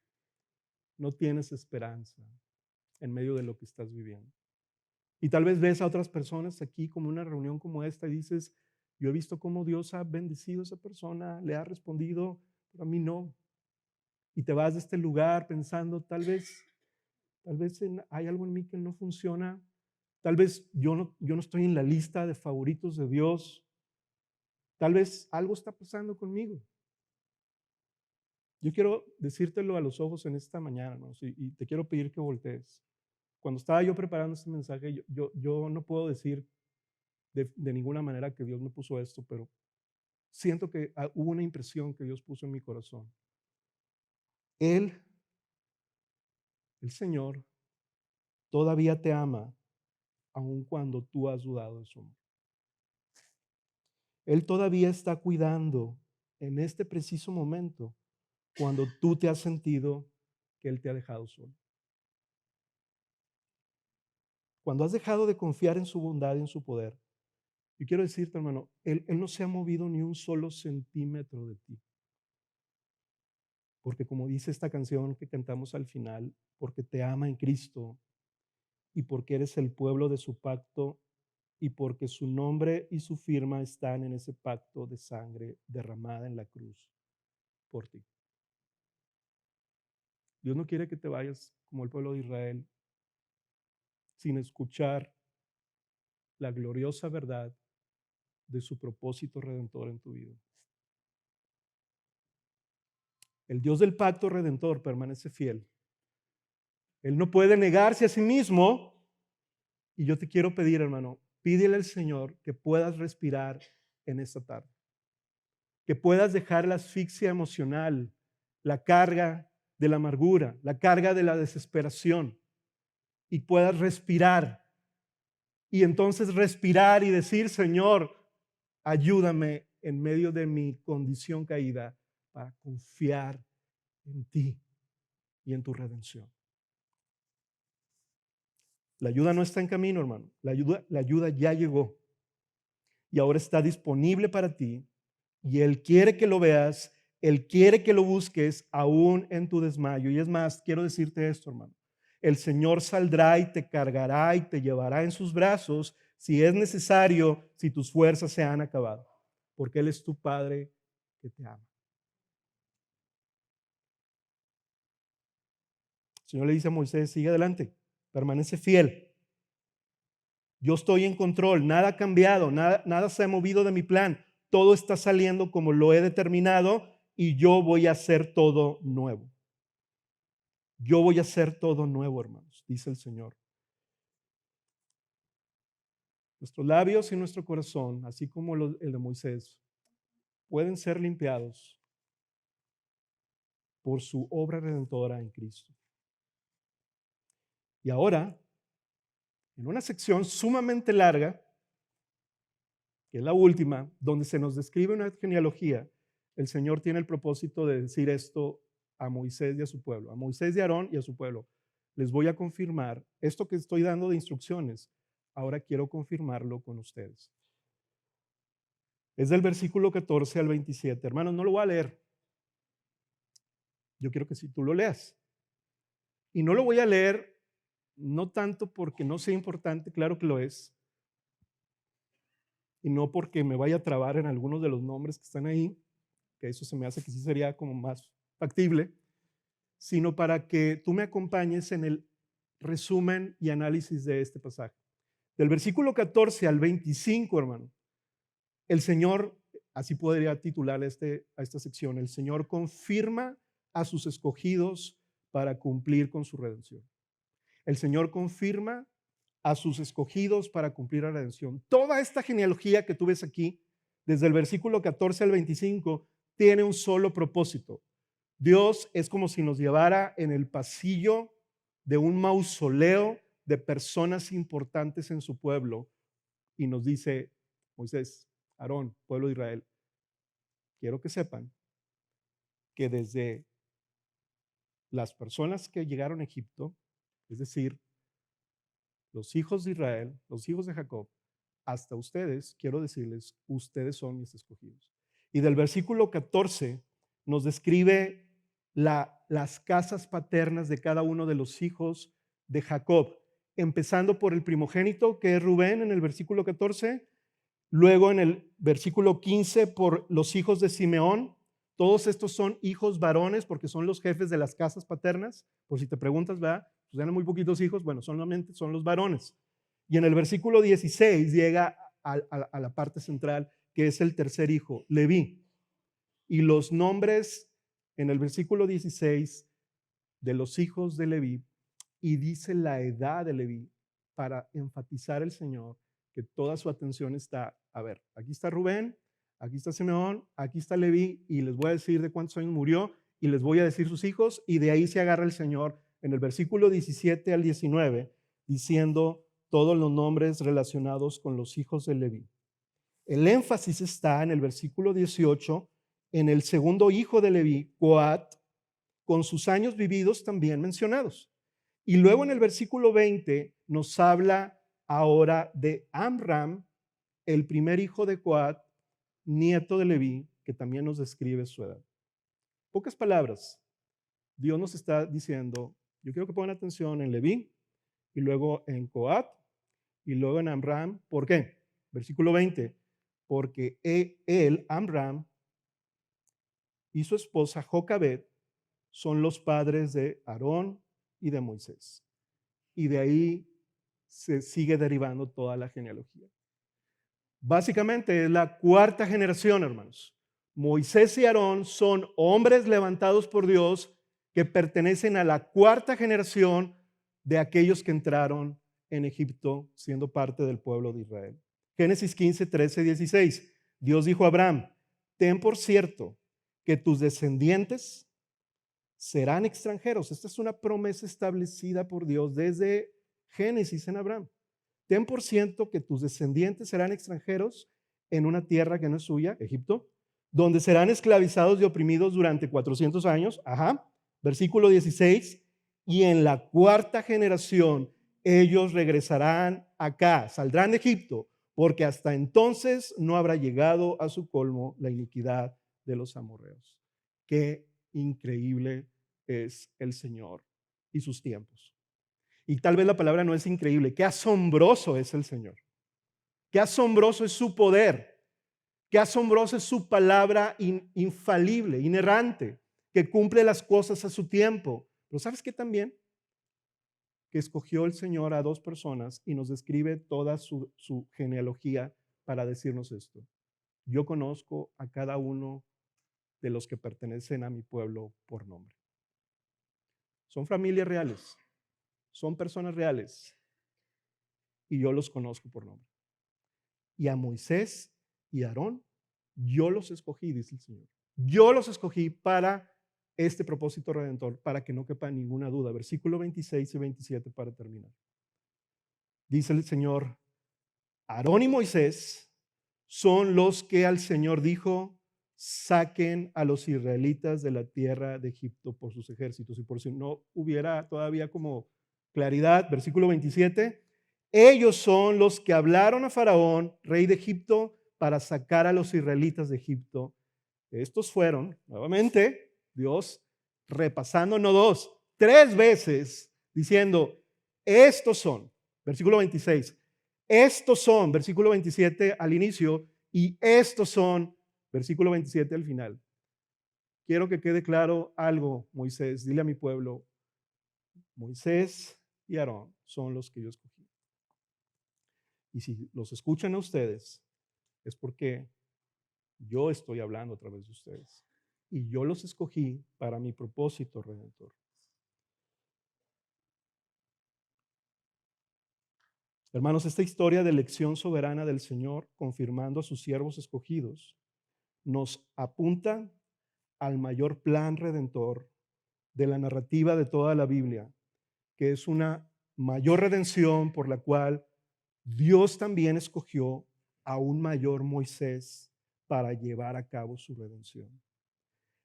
No tienes esperanza en medio de lo que estás viviendo. Y tal vez ves a otras personas aquí como una reunión como esta y dices, yo he visto cómo Dios ha bendecido a esa persona, le ha respondido, pero a mí no. Y te vas de este lugar pensando, tal vez hay algo en mí que no funciona, tal vez yo no estoy en la lista de favoritos de Dios, tal vez algo está pasando conmigo. Yo quiero decírtelo a los ojos en esta mañana, ¿no? Y te quiero pedir que voltees. Cuando estaba yo preparando este mensaje, yo no puedo decir de ninguna manera que Dios me puso esto, pero siento que hubo una impresión que Dios puso en mi corazón. Él, el Señor, todavía te ama, aun cuando tú has dudado de su amor. Él todavía está cuidando en este preciso momento cuando tú te has sentido que Él te ha dejado solo. Cuando has dejado de confiar en su bondad y en su poder. Yo quiero decirte, hermano, él no se ha movido ni un solo centímetro de ti. Porque como dice esta canción que cantamos al final, porque te ama en Cristo y porque eres el pueblo de su pacto y porque su nombre y su firma están en ese pacto de sangre derramada en la cruz por ti. Dios no quiere que te vayas como el pueblo de Israel sin escuchar la gloriosa verdad de su propósito redentor en tu vida. El Dios del pacto redentor permanece fiel. Él no puede negarse a sí mismo. Y yo te quiero pedir, hermano, pídele al Señor que puedas respirar en esta tarde. Que puedas dejar la asfixia emocional, la carga de la amargura, la carga de la desesperación y puedas respirar. Y entonces respirar y decir, Señor, ayúdame en medio de mi condición caída para confiar en ti y en tu redención. La ayuda no está en camino, hermano. La ayuda ya llegó y ahora está disponible para ti y Él quiere que lo veas, Él quiere que lo busques aún en tu desmayo. Y es más, quiero decirte esto, hermano. El Señor saldrá y te cargará y te llevará en sus brazos si es necesario, si tus fuerzas se han acabado, porque Él es tu Padre que te ama. Señor le dice a Moisés, sigue adelante, permanece fiel. Yo estoy en control, nada ha cambiado, nada se ha movido de mi plan. Todo está saliendo como lo he determinado y yo voy a hacer todo nuevo. Yo voy a hacer todo nuevo, hermanos, dice el Señor. Nuestros labios y nuestro corazón, así como el de Moisés, pueden ser limpiados por su obra redentora en Cristo. Y ahora, en una sección sumamente larga, que es la última, donde se nos describe una genealogía, el Señor tiene el propósito de decir esto a Moisés y a su pueblo, a Moisés y a Aarón y a su pueblo. Les voy a confirmar esto que estoy dando de instrucciones. Ahora quiero confirmarlo con ustedes. Es del versículo 14 al 27. Hermanos, no lo voy a leer. Yo quiero que si tú lo leas. Y no lo voy a leer no tanto porque no sea importante, claro que lo es, y no porque me vaya a trabar en algunos de los nombres que están ahí, que eso se me hace que sí sería como más factible, sino para que tú me acompañes en el resumen y análisis de este pasaje. Del versículo 14 al 25, hermano, el Señor, así podría titular a esta sección, el Señor confirma a sus escogidos para cumplir con su redención. El Señor confirma a sus escogidos para cumplir la redención. Toda esta genealogía que tú ves aquí, desde el versículo 14 al 25, tiene un solo propósito. Dios es como si nos llevara en el pasillo de un mausoleo de personas importantes en su pueblo y nos dice, Moisés, Aarón, pueblo de Israel, quiero que sepan que desde las personas que llegaron a Egipto, es decir, los hijos de Israel, los hijos de Jacob, hasta ustedes, quiero decirles, ustedes son mis escogidos. Y del versículo 14 nos describe las casas paternas de cada uno de los hijos de Jacob, empezando por el primogénito, que es Rubén, en el versículo 14, luego en el versículo 15 por los hijos de Simeón. Todos estos son hijos varones porque son los jefes de las casas paternas. Por si te preguntas, ¿verdad? Pues eran muy poquitos hijos. Bueno, solamente son los varones. Y en el versículo 16 llega a la parte central, que es el tercer hijo, Leví. Y los nombres en el versículo 16 de los hijos de Leví, y dice la edad de Leví para enfatizar el Señor que toda su atención está, a ver, aquí está Rubén, aquí está Simeón, aquí está Leví, y les voy a decir de cuántos años murió, y les voy a decir sus hijos, y de ahí se agarra el Señor en el versículo 17 al 19, diciendo todos los nombres relacionados con los hijos de Leví. El énfasis está en el versículo 18, en el segundo hijo de Leví, Coat, con sus años vividos también mencionados. Y luego en el versículo 20 nos habla ahora de Amram, el primer hijo de Coat, nieto de Leví, que también nos describe su edad. Pocas palabras, Dios nos está diciendo, yo quiero que pongan atención en Leví, y luego en Coat, y luego en Amram. ¿Por qué? Versículo 20, porque él, Amram, y su esposa Jocabed son los padres de Aarón y de Moisés. Y de ahí se sigue derivando toda la genealogía. Básicamente es la cuarta generación, hermanos. Moisés y Aarón son hombres levantados por Dios que pertenecen a la cuarta generación de aquellos que entraron en Egipto siendo parte del pueblo de Israel. Génesis 15, 13, 16. Dios dijo a Abraham, ten por cierto que tus descendientes serán extranjeros. Esta es una promesa establecida por Dios desde Génesis en Abraham. Ten por cierto que tus descendientes serán extranjeros en una tierra que no es suya, Egipto, donde serán esclavizados y oprimidos durante 400 años. Ajá. Versículo 16. Y en la cuarta generación ellos regresarán acá, saldrán de Egipto, porque hasta entonces no habrá llegado a su colmo la iniquidad de los amorreos. Qué increíble es el Señor y sus tiempos. Y tal vez la palabra no es increíble, qué asombroso es el Señor. Qué asombroso es su poder. Qué asombroso es su palabra infalible, inerrante, que cumple las cosas a su tiempo. Pero ¿sabes qué también? que escogió el Señor a dos personas y nos describe toda su genealogía para decirnos esto. Yo conozco a cada uno de los que pertenecen a mi pueblo por nombre. Son familias reales, son personas reales y yo los conozco por nombre. Y a Moisés y a Aarón, yo los escogí, dice el Señor. Yo los escogí para este propósito redentor, para que no quepa ninguna duda. Versículo 26 y 27 para terminar. Dice el Señor, Aarón y Moisés son los que al Señor dijo, saquen a los israelitas de la tierra de Egipto por sus ejércitos. Y por si no hubiera todavía como claridad, versículo 27, ellos son los que hablaron a Faraón, rey de Egipto, para sacar a los israelitas de Egipto. Estos fueron, nuevamente, Dios repasando no dos, tres veces, diciendo, estos son, versículo 26, estos son, versículo 27 al inicio, y estos son, versículo 27 al final. Quiero que quede claro algo, Moisés, dile a mi pueblo, Moisés y Aarón son los que yo escogí. Y si los escuchan a ustedes, es porque yo estoy hablando a través de ustedes. Y yo los escogí para mi propósito redentor. Hermanos, esta historia de elección soberana del Señor, confirmando a sus siervos escogidos, nos apunta al mayor plan redentor de la narrativa de toda la Biblia, que es una mayor redención por la cual Dios también escogió a un mayor Moisés para llevar a cabo su redención.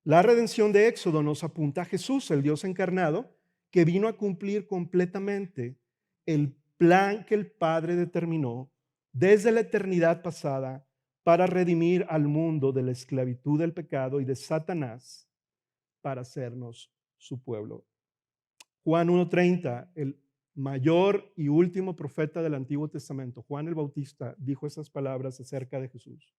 La redención de Éxodo nos apunta a Jesús, el Dios encarnado, que vino a cumplir completamente el plan que el Padre determinó desde la eternidad pasada para redimir al mundo de la esclavitud del pecado y de Satanás para hacernos su pueblo. Juan 1:30, el mayor y último profeta del Antiguo Testamento, Juan el Bautista, dijo esas palabras acerca de Jesús.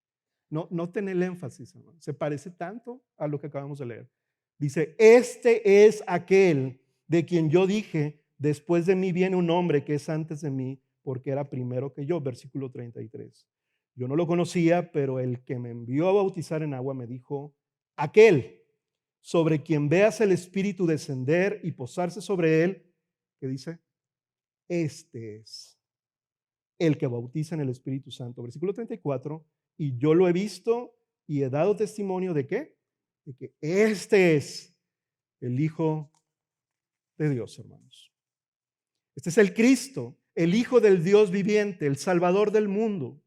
No, noten el énfasis, hermano. Se parece tanto a lo que acabamos de leer. Dice, este es aquel de quien yo dije, después de mí viene un hombre que es antes de mí, porque era primero que yo. Versículo 33. Yo no lo conocía, pero el que me envió a bautizar en agua me dijo, aquel sobre quien veas el Espíritu descender y posarse sobre él, ¿qué dice? Este es el que bautiza en el Espíritu Santo. Versículo 34, y yo lo he visto y he dado testimonio de qué? De que este es el Hijo de Dios, hermanos. Este es el Cristo, el Hijo del Dios viviente, el Salvador del mundo.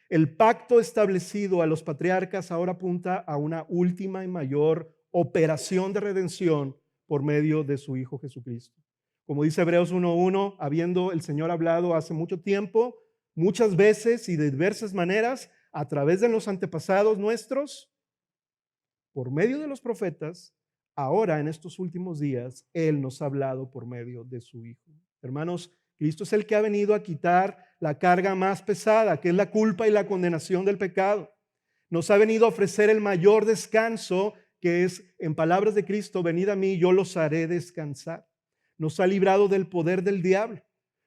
El pacto establecido a los patriarcas ahora apunta a una última y mayor operación de redención por medio de su Hijo Jesucristo. Como dice Hebreos 1:1, habiendo el Señor hablado hace mucho tiempo, muchas veces y de diversas maneras, a través de los antepasados nuestros, por medio de los profetas, ahora en estos últimos días, Él nos ha hablado por medio de su Hijo. Hermanos, Cristo es el que ha venido a quitar la carga más pesada, que es la culpa y la condenación del pecado. Nos ha venido a ofrecer el mayor descanso, que es, en palabras de Cristo, venid a mí, yo los haré descansar. Nos ha librado del poder del diablo,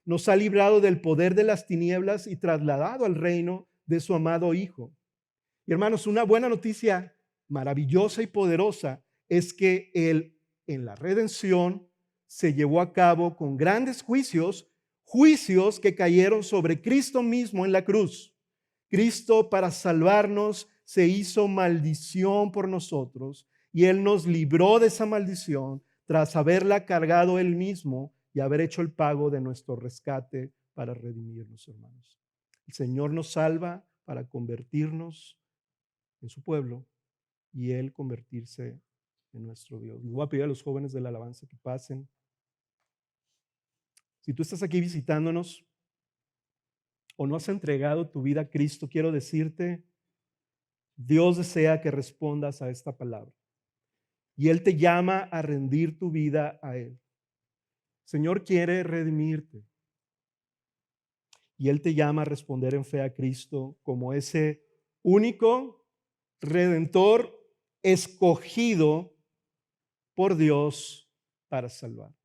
nos ha librado del poder de las tinieblas y trasladado al reino de su amado Hijo. Y hermanos, una buena noticia maravillosa y poderosa es que Él en la redención se llevó a cabo con grandes juicios, juicios que cayeron sobre Cristo mismo en la cruz. Cristo, para salvarnos, se hizo maldición por nosotros y Él nos libró de esa maldición tras haberla cargado Él mismo y haber hecho el pago de nuestro rescate para redimirnos, hermanos. El Señor nos salva para convertirnos en su pueblo y Él convertirse en nuestro Dios. Les voy a pedir a los jóvenes de la alabanza que pasen. Si tú estás aquí visitándonos o no has entregado tu vida a Cristo, quiero decirte, Dios desea que respondas a esta palabra. Y Él te llama a rendir tu vida a Él. El Señor quiere redimirte. Y Él te llama a responder en fe a Cristo como ese único redentor escogido por Dios para salvar.